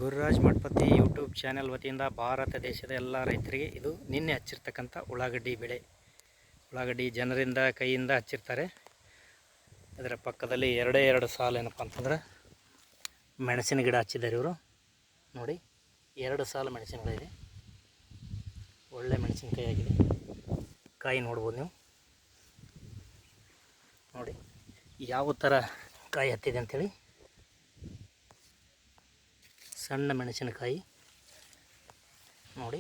Gururaj Mathapati YouTube channel ವತಿಯಿಂದ ಭಾರತ ದೇಶದ ಎಲ್ಲ ರೈತರಿಗೆ ಇದು ನಿನ್ನೆ ಹಚ್ಚಿರ್ತಕ್ಕಂಥ ಉಳ್ಳಾಗಡ್ಡಿ ಬೆಳೆ. ಉಳ್ಳಾಗಡ್ಡಿ ಜನರಿಂದ ಕೈಯಿಂದ ಹಚ್ಚಿರ್ತಾರೆ. ಅದರ ಪಕ್ಕದಲ್ಲಿ ಎರಡು ಸಾಲು ಏನಪ್ಪ ಅಂತಂದ್ರೆ ಮೆಣಸಿನ ಗಿಡ ಹಚ್ಚಿದ್ದಾರೆ ಇವರು. ನೋಡಿ, 2 ಸಾಲು ಮೆಣಸಿನಗಳಿದೆ. ಒಳ್ಳೆ ಮೆಣಸಿನಕಾಯಿ ಆಗಿದೆ. ಕಾಯಿ ನೋಡ್ಬೋದು ನೀವು. ನೋಡಿ ಯಾವ ಥರ ಕಾಯಿ ಹತ್ತಿದೆ ಅಂಥೇಳಿ. ಸಣ್ಣ ಮೆಣಸಿನಕಾಯಿ ನೋಡಿ.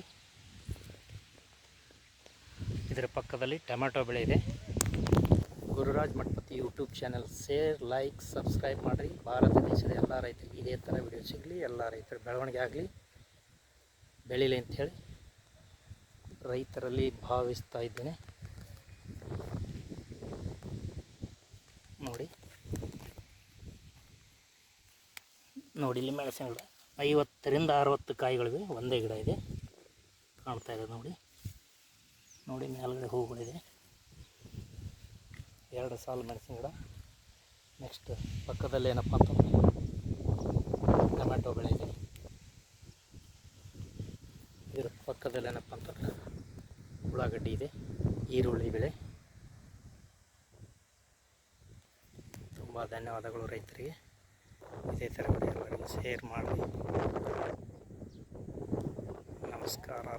ಇದರ ಪಕ್ಕದಲ್ಲಿ ಟೊಮ್ಯಾಟೊ ಬೆಳೆ ಇದೆ. Gururaj Mathapati YouTube channel share, like, subscribe ಮಾಡಿರಿ. ಭಾರತ ದೇಶದ ಎಲ್ಲ ರೈತರಿಗೆ ಇದೇ ಥರ ವಿಡಿಯೋ ಸಿಗಲಿ, ಎಲ್ಲ ರೈತರ ಬೆಳವಣಿಗೆ ಆಗಲಿ, ಬೆಳೀಲಿ ಅಂಥೇಳಿ ರೈತರಲ್ಲಿ ಭಾವಿಸ್ತಾ ಇದ್ದೇನೆ. ನೋಡಿ ಇಲ್ಲಿ ಮೆಣಸಿನ ಗಿಡ 50ರಿಂದ 60 ಕಾಯಿಗಳಿವೆ. ಒಂದೇ ಗಿಡ ಇದೆ, ಕಾಣ್ತಾ ಇದೆ ನೋಡಿ. ನೋಡಿ ಮೇಲ್ಗಡೆ ಹೂಗಳಿದೆ. 2 ಸಾಲು ಮೆಣಸಿನ ಗಿಡ. ನೆಕ್ಸ್ಟ್ ಪಕ್ಕದಲ್ಲಿ ಏನಪ್ಪ ಅಂತಂದರೆ ಟೊಮ್ಯಾಟೊ ಬೆಳೆ ಇದೆ. ಇದರ ಪಕ್ಕದಲ್ಲಿ ಏನಪ್ಪ ಅಂತಂದರೆ ಉಳ್ಳಾಗಡ್ಡಿ ಇದೆ, ಈರುಳ್ಳಿ ಬೆಳೆ. ತುಂಬ ಧನ್ಯವಾದಗಳು ರೈತರಿಗೆ. ಇದೇ ಥರ ಎಲ್ಲರಿಗೂ ಶೇರ್ ಮಾಡಿ. ನಮಸ್ಕಾರ.